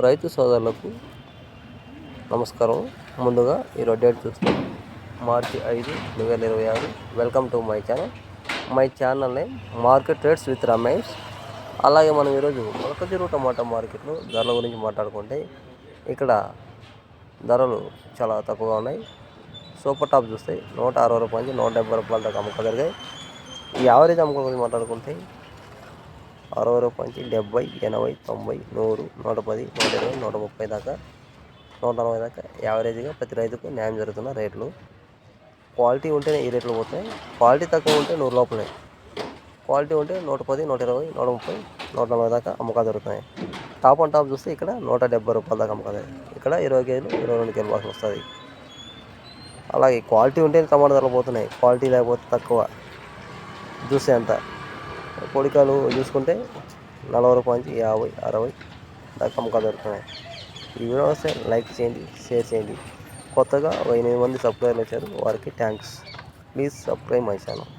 రైతు సోదరులకు నమస్కారం. ముందుగా ఈరోజు డేట్ చూస్తే మార్చి 5, 2026. Welcome to my channel name market rates with Ramesh. అలాగే మనం ఈరోజు మొలకజీరు టమాటా మార్కెట్లో ధరల గురించి మాట్లాడుకుంటే ఇక్కడ ధరలు చాలా తక్కువగా ఉన్నాయి. సూపర్ టాప్ చూస్తే 160 రూపాయల నుంచి 170 రూపాయల దాకా అమ్మకాలు జరిగాయి. ఈ యావరేజ్ అమ్మకాల గురించి మాట్లాడుకుంటే 60 రూపాయల నుంచి 70, 80, 90, 100, 110, 120, 130 దాకా 140 దాకా యావరేజ్గా ప్రతి రైతుకు న్యాయం జరుగుతున్న రేట్లు. క్వాలిటీ ఉంటేనే ఈ రేట్లు పోతాయి. క్వాలిటీ తక్కువ ఉంటే 100 లోపలే. క్వాలిటీ ఉంటే 110, 120, 130, 140 దాకా అమ్మకాలు జరుగుతున్నాయి. టాప్ అండ్ టాప్ చూస్తే ఇక్కడ 170 రూపాయల దాకా అమ్మకాలు. ఇక్కడ 20 కేజీలు 22 కేజీల బాక్స్ వస్తుంది. అలాగే క్వాలిటీ ఉంటే టమాటా ధరలు పోతున్నాయి. క్వాలిటీ లేకపోతే తక్కువ. చూస్తే అంత పొడికాయలు చూసుకుంటే 40 రూపాయల నుంచి 50, 60 దాకా అమ్మకాలు జరుగుతున్నాయి. ఈ వీడియో వస్తే లైక్ చేయండి, షేర్ చేయండి. కొత్తగా 8 మంది సబ్స్క్రైబర్లు వచ్చారు, వారికి thanks. Please subscribe my channel.